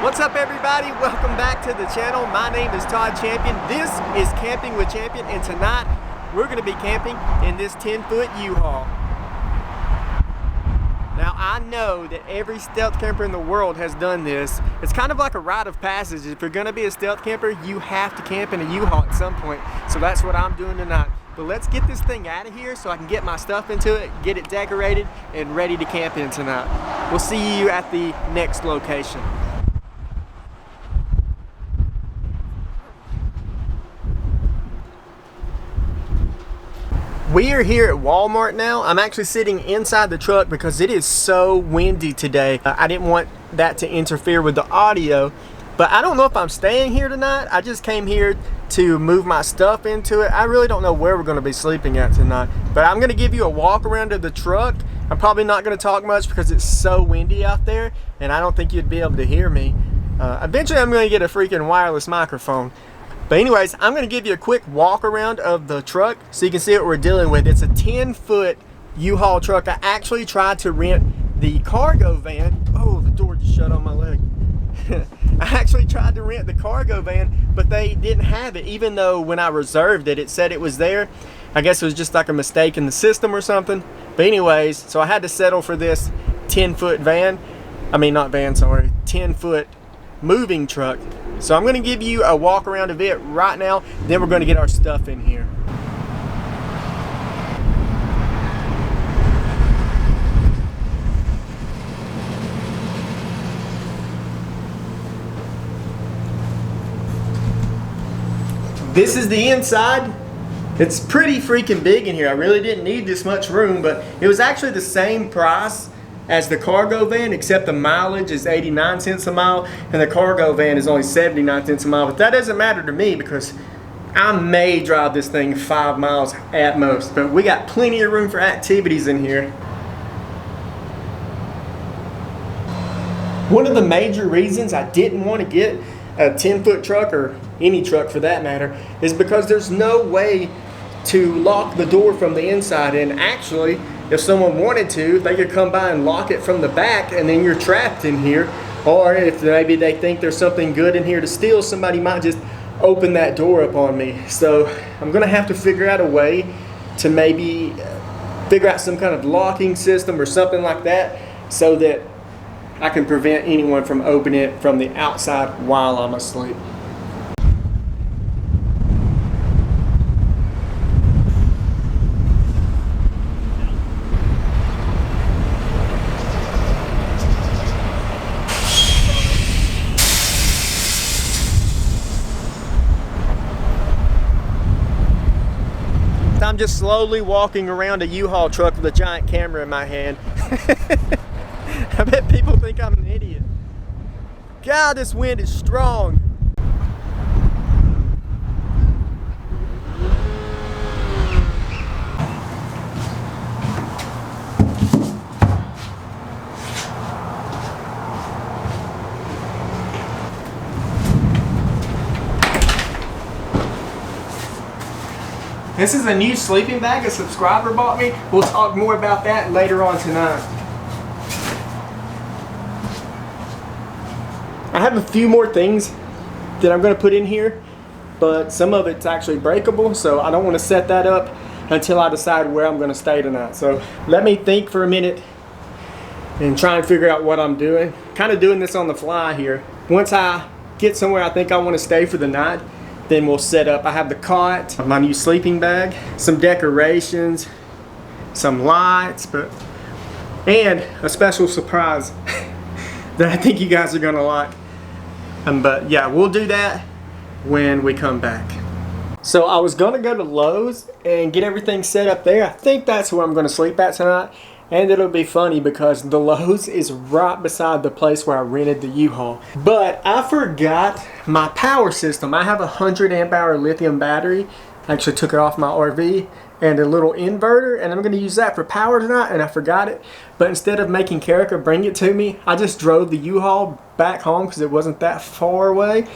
What's up everybody? Welcome back to the channel. My name is Todd Champion. This is Camping with Champion, and tonight we're going to be camping in this 10-foot U-Haul. Now I know that every stealth camper in the world has done this. It's kind of like a rite of passage. If you're going to be a stealth camper, you have to camp in a U-Haul at some point. So that's what I'm doing tonight. But let's get this thing out of here so I can get my stuff into it, get it decorated, and ready to camp in tonight. We'll see you at the next location. We are here at Walmart now. I'm actually sitting inside the truck because it is so windy today. I didn't want that to interfere with the audio, but I don't know if I'm staying here tonight. I just came here to move my stuff into it. I really don't know where we're going to be sleeping at tonight, but I'm going to give you a walk around of the truck. I'm probably not going to talk much because it's so windy out there and I don't think you'd be able to hear me. Eventually I'm going to get a freaking wireless microphone. But anyways, I'm going to give you a quick walk around of the truck so you can see what we're dealing with. It's a 10-foot U-Haul truck. I actually tried to rent the cargo van. Oh, the door just shut on my leg. I actually tried to rent the cargo van, but they didn't have it, even though when I reserved it, it said it was there. I guess it was just like a mistake in the system or something. But anyways, so I had to settle for this 10-foot van. I mean, not van, sorry. 10-foot moving truck. So I'm going to give you a walk around of it right now, then we're going to get our stuff in here. This is the inside. It's pretty freaking big in here. I really didn't need this much room, but it was actually the same price as the cargo van, except the mileage is 89 cents a mile and the cargo van is only 79 cents a mile. But that doesn't matter to me because I may drive this thing 5 miles at most, but we got plenty of room for activities in here. One of the major reasons I didn't want to get a 10-foot truck, or any truck for that matter, is because there's no way to lock the door from the inside. And actually, if someone wanted to, they could come by and lock it from the back, and then you're trapped in here. Or if maybe they think there's something good in here to steal, somebody might just open that door up on me. So I'm gonna have to figure out a way to maybe figure out some kind of locking system or something like that so that I can prevent anyone from opening it from the outside while I'm asleep. I'm just slowly walking around a U-Haul truck with a giant camera in my hand. I bet people think I'm an idiot. God, this wind is strong. This is a new sleeping bag a subscriber bought me. We'll talk more about that later on tonight. I have a few more things that I'm going to put in here, but some of it's actually breakable, so I don't want to set that up until I decide where I'm going to stay tonight. So let me think for a minute and try and figure out what I'm doing. Kind of doing this on the fly here. Once I get somewhere I think I want to stay for the night, then we'll set up. I have the cot, my new sleeping bag, some decorations, some lights, and a special surprise that I think you guys are gonna like. But yeah, we'll do that when we come back. So I was gonna go to Lowe's and get everything set up there. I think that's where I'm gonna sleep at tonight. And it'll be funny because the Lowe's is right beside the place where I rented the U-Haul. But I forgot my power system. I have a 100 amp hour lithium battery. I actually took it off my RV, and a little inverter, and I'm going to use that for power tonight, and I forgot it. But instead of making Karika bring it to me, I just drove the U-Haul back home because it wasn't that far away.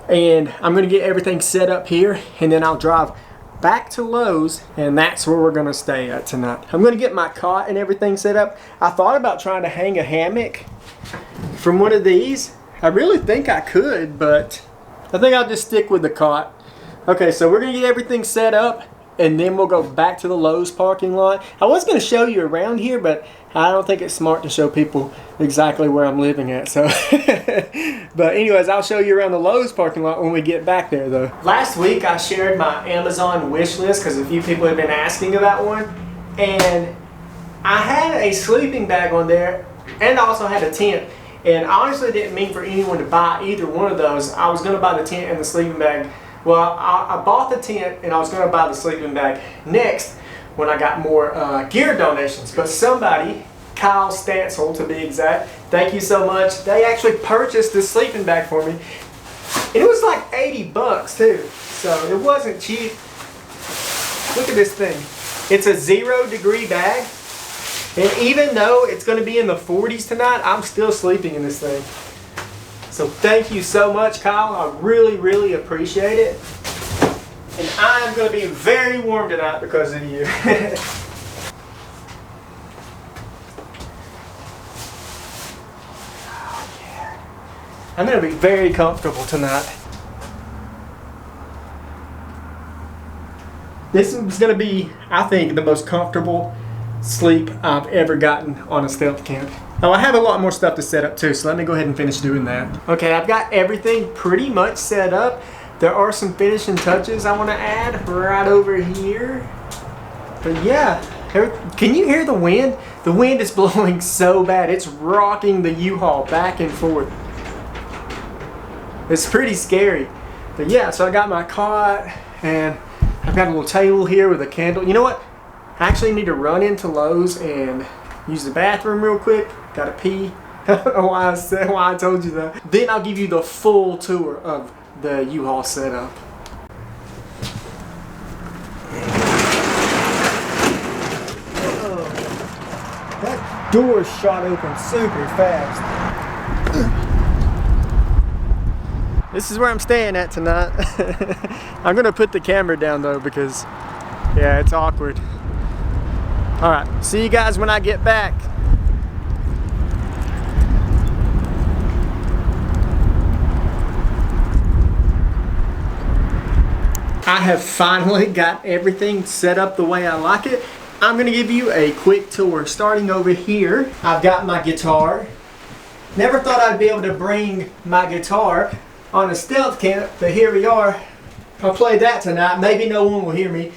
And I'm going to get everything set up here, and then I'll drive back to Lowe's, and that's where we're gonna stay at tonight. I'm gonna get my cot and everything set up. I thought about trying to hang a hammock from one of these, I really think I could, but I think I'll just stick with the cot. Okay, so we're gonna get everything set up and then we'll go back to the Lowe's parking lot. I was gonna show you around here, but I don't think it's smart to show people exactly where I'm living at, so. But anyways, I'll show you around the Lowe's parking lot when we get back there though. Last week I shared my Amazon wish list because a few people have been asking about one. And I had a sleeping bag on there and I also had a tent. And I honestly didn't mean for anyone to buy either one of those. I was gonna buy the tent and the sleeping bag. Well, I bought the tent and I was gonna buy the sleeping bag next when I got more gear donations. But somebody, Kyle Stansel to be exact, thank you so much. They actually purchased this sleeping bag for me. And it was like 80 bucks too. So it wasn't cheap. Look at this thing. It's a 0-degree bag. And even though it's gonna be in the 40s tonight, I'm still sleeping in this thing. So thank you so much, Kyle. I really, really appreciate it. And I am going to be very warm tonight because of you. Oh, yeah. I'm going to be very comfortable tonight. This is going to be, I think, the most comfortable sleep I've ever gotten on a stealth camp. Oh, I have a lot more stuff to set up too, so let me go ahead and finish doing that. Okay, I've got everything pretty much set up. There are some finishing touches I want to add right over here. But yeah, can you hear the wind? The wind is blowing so bad. It's rocking the U-Haul back and forth. It's pretty scary. But yeah, so I got my cot and I've got a little table here with a candle. You know what? I actually need to run into Lowe's and use the bathroom real quick. Gotta pee. I don't know why I told you that. Then I'll give you the full tour of the U-Haul setup. Oh, that door shot open super fast. This is where I'm staying at tonight. I'm gonna put the camera down though because, yeah, it's awkward. All right, see you guys when I get back. I have finally got everything set up the way I like it. I'm gonna give you a quick tour. Starting over here, I've got my guitar. Never thought I'd be able to bring my guitar on a stealth camp, but here we are. I'll play that tonight. Maybe no one will hear me.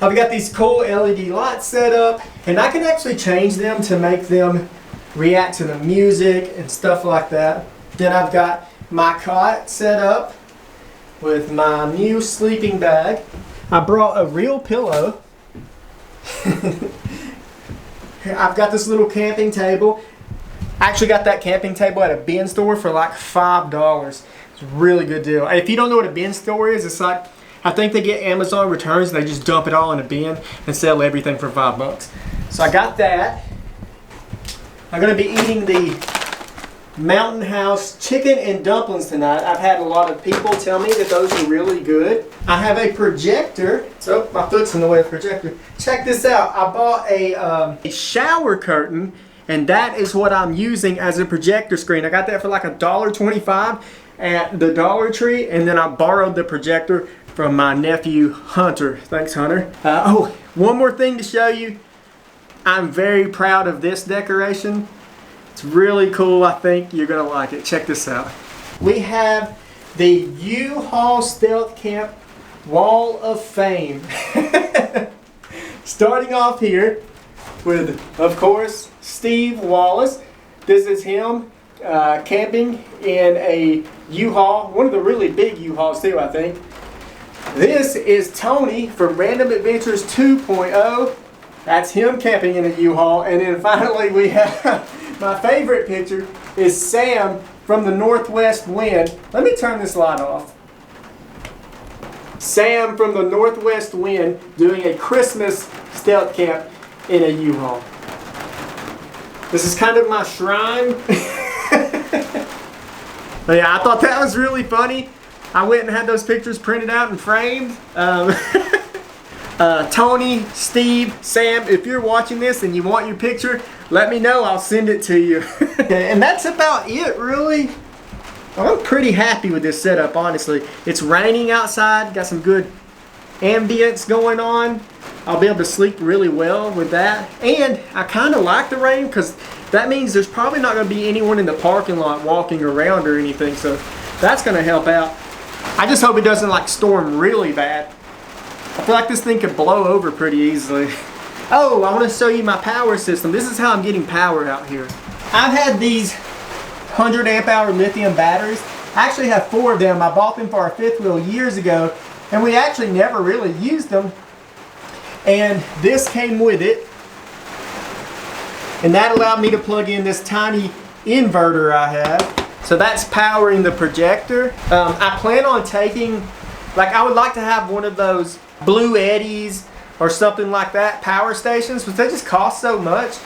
I've got these cool LED lights set up, and I can actually change them to make them react to the music and stuff like that. Then I've got my cot set up with my new sleeping bag. I brought a real pillow. I've got this little camping table. I actually got that camping table at a bin store for like $5. It's a really good deal. If you don't know what a bin store is, it's like, I think they get Amazon returns and they just dump it all in a bin and sell everything for $5. So I got that. I'm gonna be eating the Mountain House chicken and dumplings tonight. I've had a lot of people tell me that those are really good. I have a projector. So my foot's in the way of the projector. Check this out. I bought a shower curtain, and that is what I'm using as a projector screen. I got that for like $1.25 at the Dollar Tree, and then I borrowed the projector from my nephew Hunter. Thanks, Hunter. Oh, one more thing to show you. I'm very proud of this decoration. It's really cool. I think you're gonna like it. Check this out. We have the U-Haul Stealth Camp Wall of Fame. Starting off here with, of course, Steve Wallace. This is him camping in a U-Haul, one of the really big U-Hauls too, I think. This is Tony from Random Adventures 2.0. That's him camping in a U-Haul. And then finally we have my favorite picture is Sam from the Northwest Wind. Let me turn this light off. Sam from the Northwest Wind doing a Christmas stealth camp in a U-Haul. This is kind of my shrine. But yeah, I thought that was really funny. I went and had those pictures printed out and framed. Tony, Steve, Sam, if you're watching this and you want your picture, let me know. I'll send it to you. And that's about it, really. I'm pretty happy with this setup, honestly. It's raining outside, got some good ambience going on. I'll be able to sleep really well with that. And I kind of like the rain because that means there's probably not going to be anyone in the parking lot walking around or anything. So that's going to help out. I just hope it doesn't like storm really bad. I feel like this thing could blow over pretty easily. Oh, I want to show you my power system. This is how I'm getting power out here. I've had these 100 amp hour lithium batteries. I actually have 4 of them. I bought them for our fifth wheel years ago, and we actually never really used them. And this came with it, and that allowed me to plug in this tiny inverter I have. So that's powering the projector. I plan on taking, like, I would like to have one of those Blue Eddies or something like that power stations, but they just cost so much.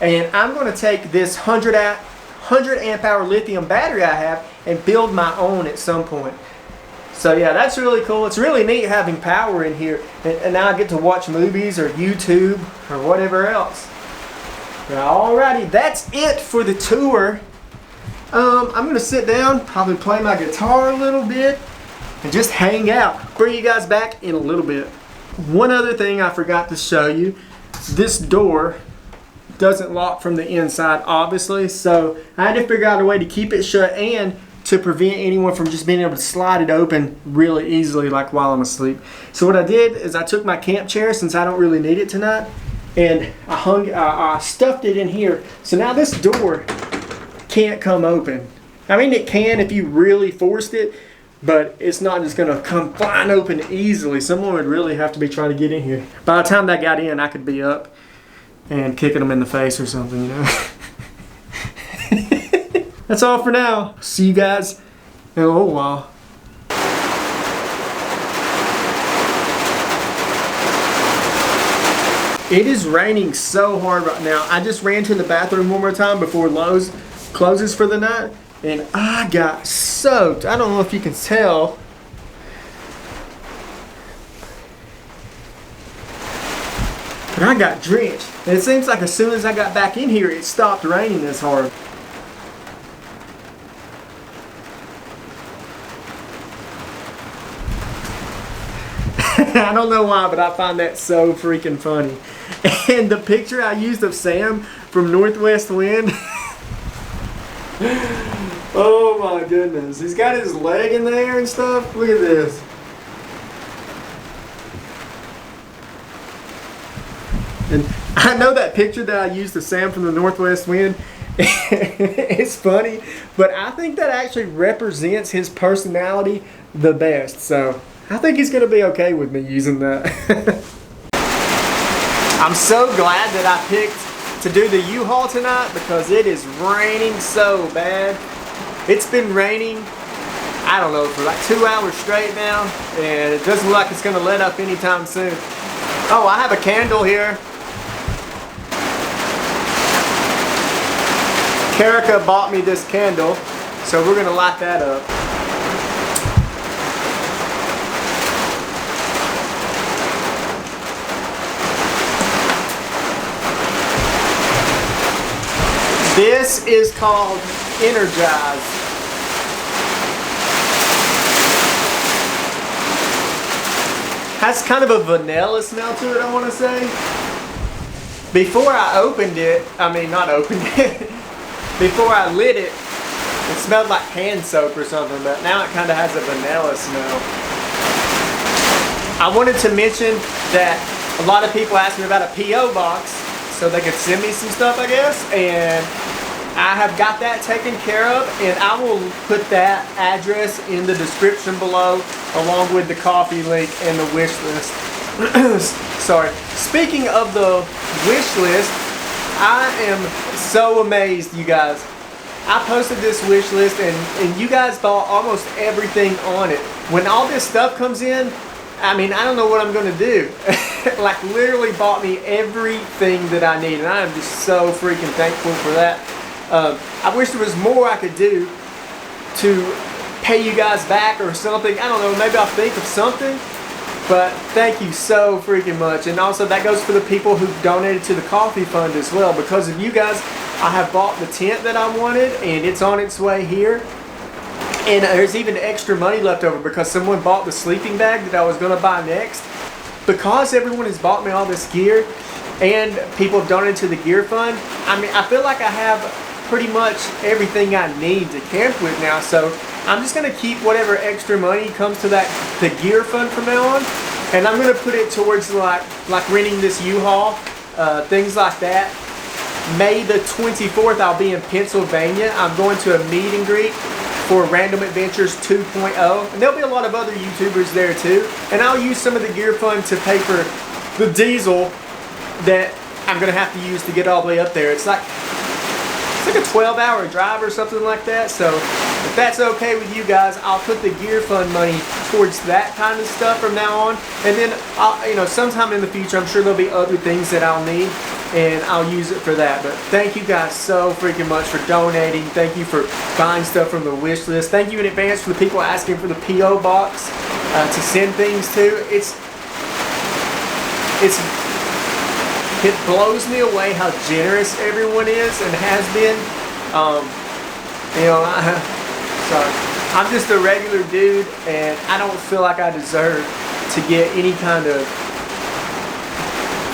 And I'm going to take this 100 amp hour lithium battery I have and build my own at some point. So yeah, that's really cool. It's really neat having power in here, and now I get to watch movies or YouTube or whatever else. Alrighty, that's it for the tour. I'm going to sit down, probably play my guitar a little bit, and just hang out. Bring you guys back in a little bit. One other thing I forgot to show you. This door doesn't lock from the inside, obviously, so I had to figure out a way to keep it shut and to prevent anyone from just being able to slide it open really easily, like while I'm asleep. So what I did is I took my camp chair, since I don't really need it tonight, and I stuffed it in here. So now this door can't come open. I mean, it can if you really forced it, but it's not just gonna come flying open easily. Someone would really have to be trying to get in here. By the time that got in, I could be up and kicking them in the face or something, you know. That's all for now. See you guys in a little while. It is raining so hard right now. I just ran to the bathroom one more time before Lowe's closes for the night, and I got soaked. I don't know if you can tell. But I got drenched. And it seems like as soon as I got back in here, it stopped raining this hard. I don't know why, but I find that so freaking funny. And the picture I used of Sam from Northwest Wind. Oh my goodness. He's got his leg in there and stuff. Look at this. And I know that picture that I used of Sam from the Northwest Wind. It's funny, but I think that actually represents his personality the best. So I think he's going to be okay with me using that. I'm so glad that I picked to do the Uhaul tonight because it is raining so bad. It's been raining, I don't know, for like 2 hours straight now, and it doesn't look like it's going to let up anytime soon. Oh, I have a candle here. Karika bought me this candle, so we're going to light that up. This is called Energize. Has kind of a vanilla smell to it, I want to say. Before I opened it, before I lit it, it smelled like hand soap or something, but now it kind of has a vanilla smell. I wanted to mention that a lot of people asked me about a P.O. box so they could send me some stuff, I guess, and I have got that taken care of, and I will put that address in the description below along with the coffee link and the wish list. Sorry. Speaking of the wish list, I am so amazed, you guys. I posted this wish list and you guys bought almost everything on it. When all this stuff comes in, I mean, I don't know what I'm going to do. Like, literally bought me everything that I need, and I am just so freaking thankful for that. I wish there was more I could do to pay you guys back or something. I don't know, maybe I'll think of something. But thank you so freaking much. And also that goes for the people who donated to the coffee fund as well. Because of you guys, I have bought the tent that I wanted, and it's on its way here. And there's even extra money left over because someone bought the sleeping bag that I was going to buy next. Because everyone has bought me all this gear and people have donated to the gear fund, I mean, I feel like I have pretty much everything I need to camp with now. So I'm just going to keep whatever extra money comes to the gear fund from now on. And I'm going to put it towards like renting this Uhaul, things like that. May the 24th, I'll be in Pennsylvania. I'm going to a meet and greet for Random Adventures 2.0. And there'll be a lot of other YouTubers there too. And I'll use some of the gear fund to pay for the diesel that I'm going to have to use to get all the way up there. It's like a 12-hour drive or something like that. So if that's okay with you guys, I'll put the gear fund money towards that kind of stuff from now on. And then, sometime in the future, I'm sure there'll be other things that I'll need, and I'll use it for that. But thank you guys so freaking much for donating. Thank you for buying stuff from the wish list. Thank you in advance for the people asking for the P.O. box to send things to. It blows me away how generous everyone is and has been. Sorry. I'm just a regular dude, and I don't feel like I deserve to get any kind of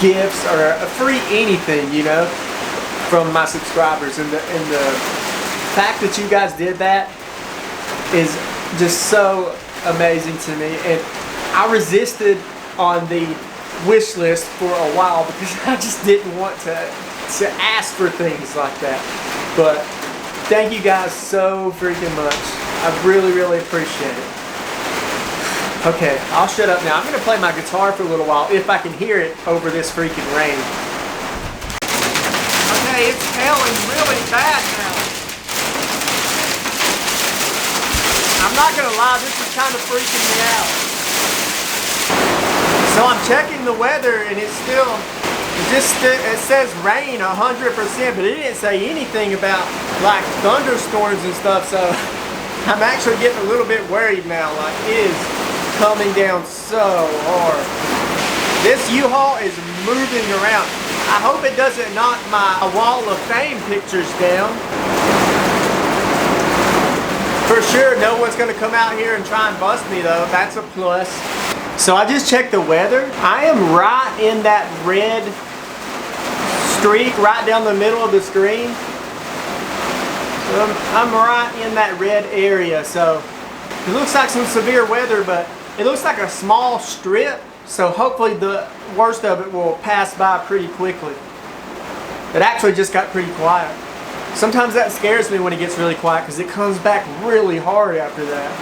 gifts or a free anything, from my subscribers. And the fact that you guys did that is just so amazing to me. And I resisted on the wish list for a while because I just didn't want to ask for things like that. But thank you guys so freaking much. I really, really appreciate it. Okay, I'll shut up now. I'm going to play my guitar for a little while if I can hear it over this freaking rain. Okay, it's hailing really bad now. I'm not going to lie, this is kind of freaking me out. So I'm checking the weather and it says rain 100%, but it didn't say anything about like thunderstorms and stuff, so I'm actually getting a little bit worried now. Like, it is coming down so hard. This U-Haul is moving around. I hope it doesn't knock my wall of fame pictures down. For sure, no one's gonna come out here and try and bust me though. That's a plus. So I just checked the weather. I am right in that red streak right down the middle of the screen. I'm right in that red area, so it looks like some severe weather, but it looks like a small strip, so hopefully the worst of it will pass by pretty quickly. It actually just got pretty quiet. Sometimes that scares me when it gets really quiet because it comes back really hard after that.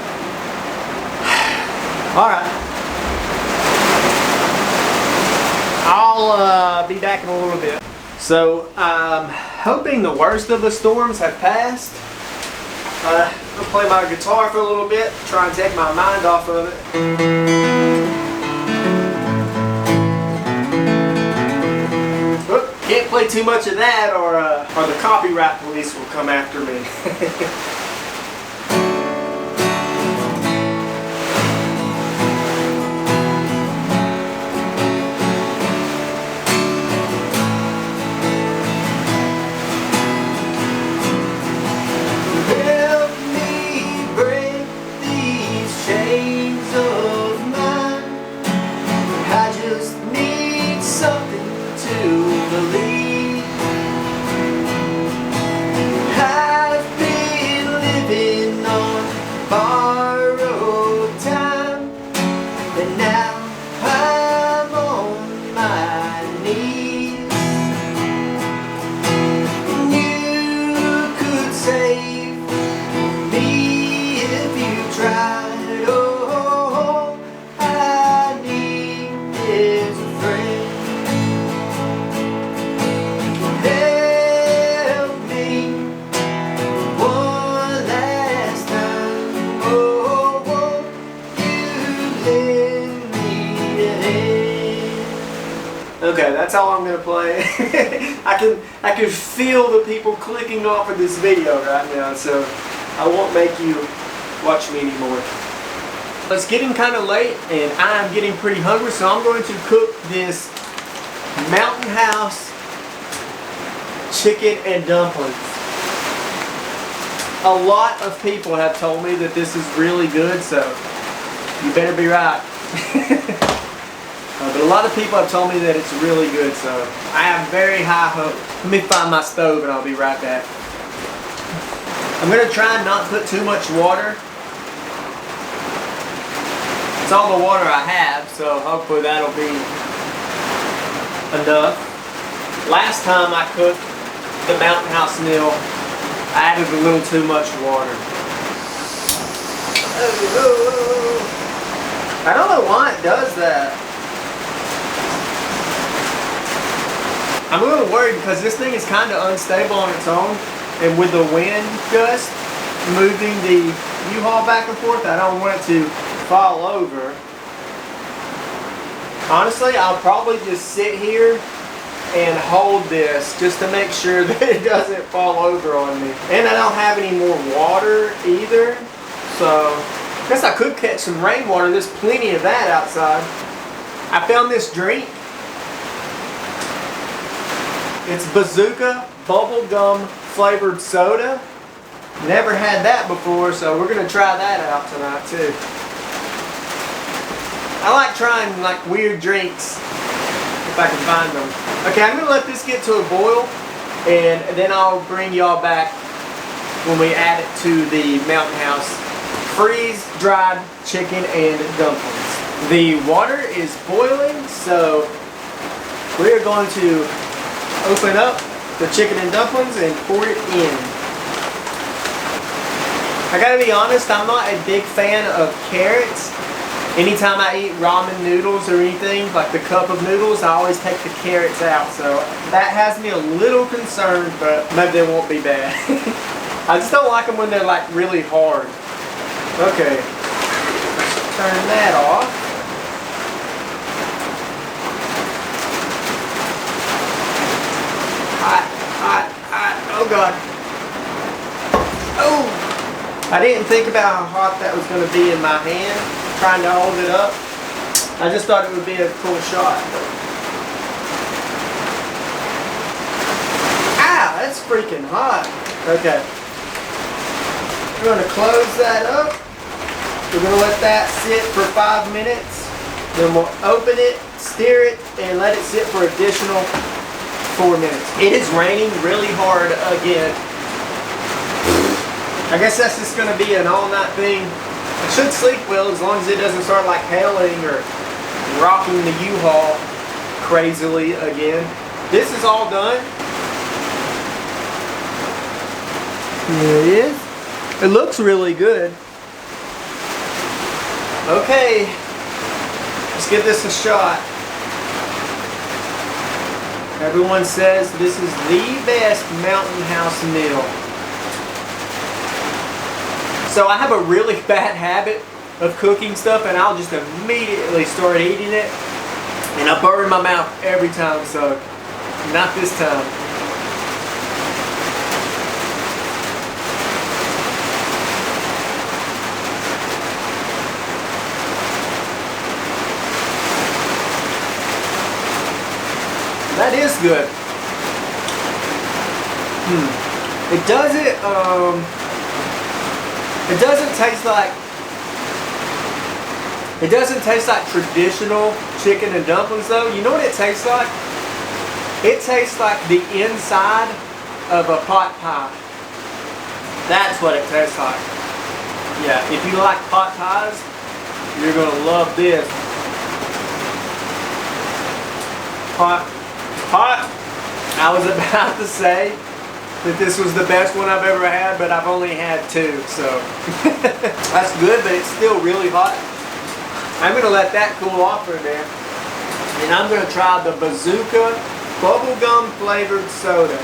Alright. I'll be back in a little bit. So I'm hoping the worst of the storms have passed. I'll play my guitar for a little bit, try and take my mind off of it. Whoop, can't play too much of that or the copyright police will come after me. Okay, that's all I'm gonna play. I can feel the people clicking off of this video right now, so I won't make you watch me anymore. It's getting kind of late and I'm getting pretty hungry, so I'm going to cook this Mountain House chicken and dumplings. A lot of people have told me that this is really good, so you better be right. But a lot of people have told me that it's really good, so I have very high hope. Let me find my stove and I'll be right back. I'm going to try and not put too much water. It's all the water I have, so hopefully that'll be enough. Last time I cooked the Mountain House meal, I added a little too much water. I don't know why it does that. I'm a little worried because this thing is kind of unstable on its own, and with the wind gust moving the U-Haul back and forth, I don't want it to fall over. Honestly, I'll probably just sit here and hold this just to make sure that it doesn't fall over on me. And I don't have any more water either, so I guess I could catch some rainwater. There's plenty of that outside. I found this drink. It's Bazooka bubblegum flavored soda. Never had that before, so we're gonna try that out tonight too. I like trying like weird drinks if I can find them. Okay, I'm gonna let this get to a boil, and then I'll bring y'all back when we add it to the Mountain House freeze-dried chicken and dumplings. The water is boiling, so we're going to open up the chicken and dumplings and pour it in. I gotta be honest, I'm not a big fan of carrots. Anytime I eat ramen noodles or anything, like the cup of noodles, I always take the carrots out. So that has me a little concerned, but maybe they won't be bad. I just don't like them when they're like really hard. Okay, let's turn that off. Hot, hot, hot. Oh God. Oh! I didn't think about how hot that was going to be in my hand, trying to hold it up. I just thought it would be a cool shot. Ah, that's freaking hot. Okay. We're going to close that up. We're going to let that sit for 5 minutes. Then we'll open it, stir it, and let it sit for additional 4 minutes. It is raining really hard again. I guess that's just going to be an all-night thing. I should sleep well as long as it doesn't start like hailing or rocking the U-Haul crazily again. This is all done. There it is. It looks really good. Okay, let's give this a shot. Everyone says this is the best Mountain House meal. So I have a really bad habit of cooking stuff, and I'll just immediately start eating it, and I burn my mouth every time, so not this time. That is good. It doesn't taste like traditional chicken and dumplings though. You know what it tastes like? It tastes like the inside of a pot pie. That's what it tastes like. Yeah, if you like pot pies, you're gonna love this. I was about to say that this was the best one I've ever had, but I've only had 2, so that's good, but it's still really hot. I'm going to let that cool off for a minute, and I'm going to try the Bazooka bubblegum flavored soda.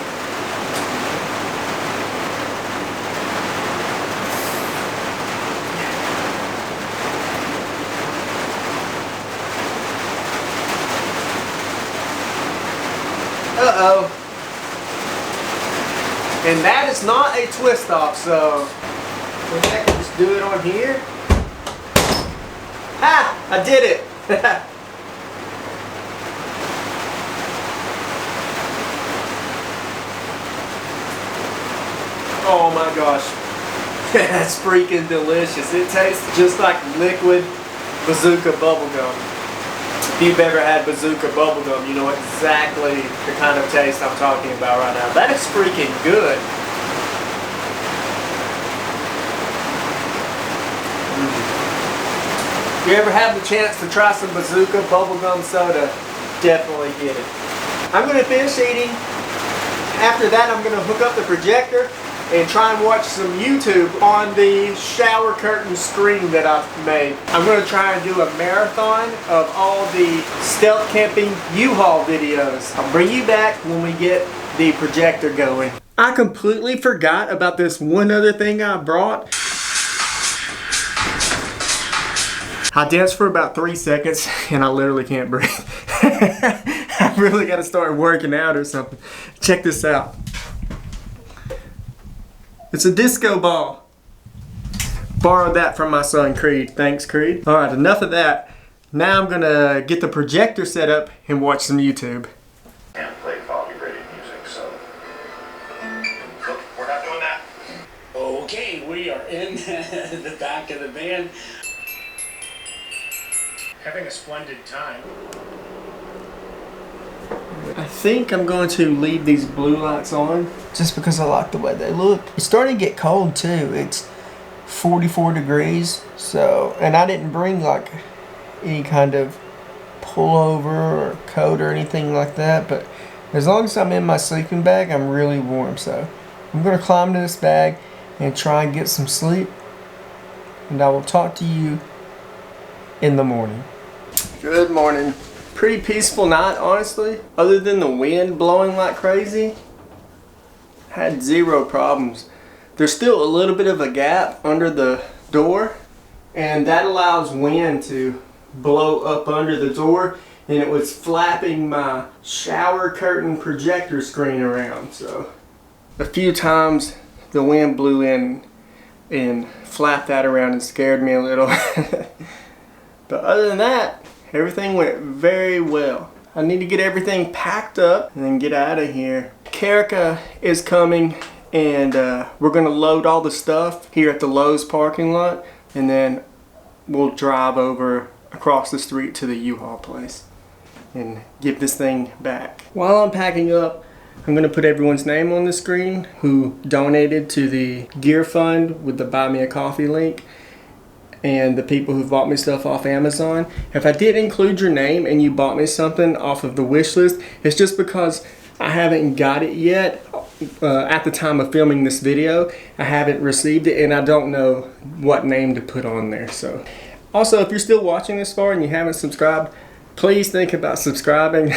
Uh-oh. And that is not a twist off, so maybe I can just do it on here. Ah! I did it! Oh my gosh. That's freaking delicious. It tastes just like liquid bazooka bubblegum. If you've ever had bazooka bubblegum, you know exactly the kind of taste I'm talking about right now. That is freaking good. If you ever have the chance to try some bazooka bubblegum soda, definitely get it. I'm going to finish eating. After that, I'm going to hook up the projector and try and watch some YouTube on the shower curtain screen that I've made. I'm going to try and do a marathon of all the stealth camping U-Haul videos. I'll bring you back when we get the projector going. I completely forgot about this one other thing I brought. I danced for about 3 seconds and I literally can't breathe. I really got to start working out or something. Check this out. It's a disco ball. Borrowed that from my son Creed. Thanks, Creed. Alright, enough of that. Now I'm gonna get the projector set up and watch some YouTube. And play copyrighted music, so we're not doing that. Okay, we are in the back of the van. Having a splendid time. I think I'm going to leave these blue lights on just because I like the way they look. It's starting to get cold too. It's 44 degrees, so, and I didn't bring like any kind of pullover or coat or anything like that, but as long as I'm in my sleeping bag, I'm really warm. So I'm going to climb to this bag and try and get some sleep, and I will talk to you in the morning. Good morning. Pretty peaceful night, honestly. Other than the wind blowing like crazy, had zero problems. There's still a little bit of a gap under the door, and that allows wind to blow up under the door, and it was flapping my shower curtain projector screen around. So a few times the wind blew in and flapped that around and scared me a little. But other than that, everything went very well. I need to get everything packed up and then get out of here. Karika is coming, and we're gonna load all the stuff here at the Lowe's parking lot, and then we'll drive over across the street to the U-Haul place and give this thing back. While I'm packing up, I'm gonna put everyone's name on the screen who donated to the gear fund with the Buy Me a Coffee link, and the people who bought me stuff off Amazon. If I did include your name and you bought me something off of the wish list, it's just because I haven't got it yet. At the time of filming this video, I haven't received it, and I don't know what name to put on there. So, also, if you're still watching this far and you haven't subscribed, please think about subscribing.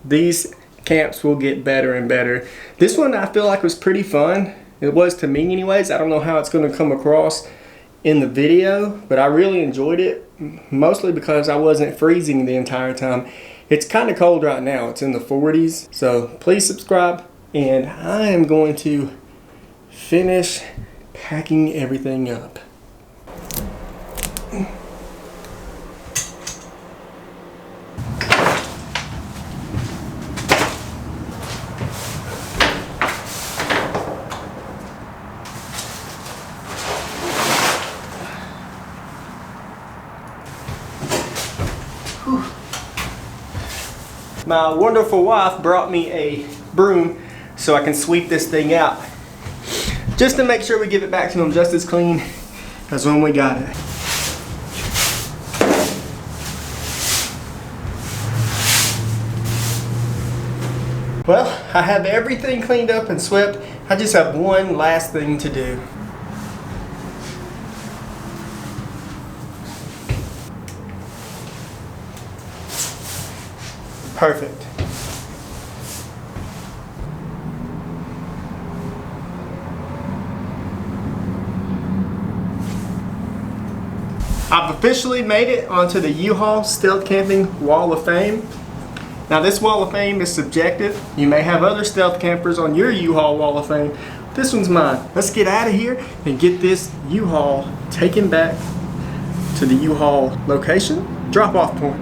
These camps will get better and better. This one I feel like was pretty fun. It was to me anyways. I don't know how it's going to come across in the video, but I really enjoyed it, mostly because I wasn't freezing the entire time. It's kind of cold right now. It's in the 40s. So please subscribe, and I am going to finish packing everything up. My wonderful wife brought me a broom so I can sweep this thing out, just to make sure we give it back to them just as clean as when we got it. Well, I have everything cleaned up and swept. I just have one last thing to do. Perfect. I've officially made it onto the U-Haul Stealth Camping Wall of Fame. Now this Wall of Fame is subjective. You may have other stealth campers on your U-Haul Wall of Fame. This one's mine. Let's get out of here and get this U-Haul taken back to the U-Haul location, drop-off point.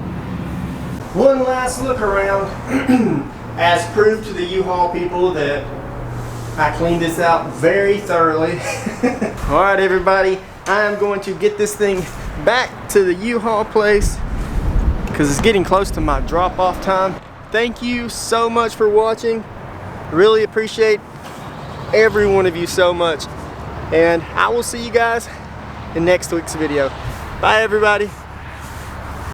One last look around as proof to the U-Haul people that I cleaned this out very thoroughly. All right, everybody, I am going to get this thing back to the U-Haul place because it's getting close to my drop-off time. Thank you so much for watching. Really appreciate every one of you so much. And I will see you guys in next week's video. Bye, everybody.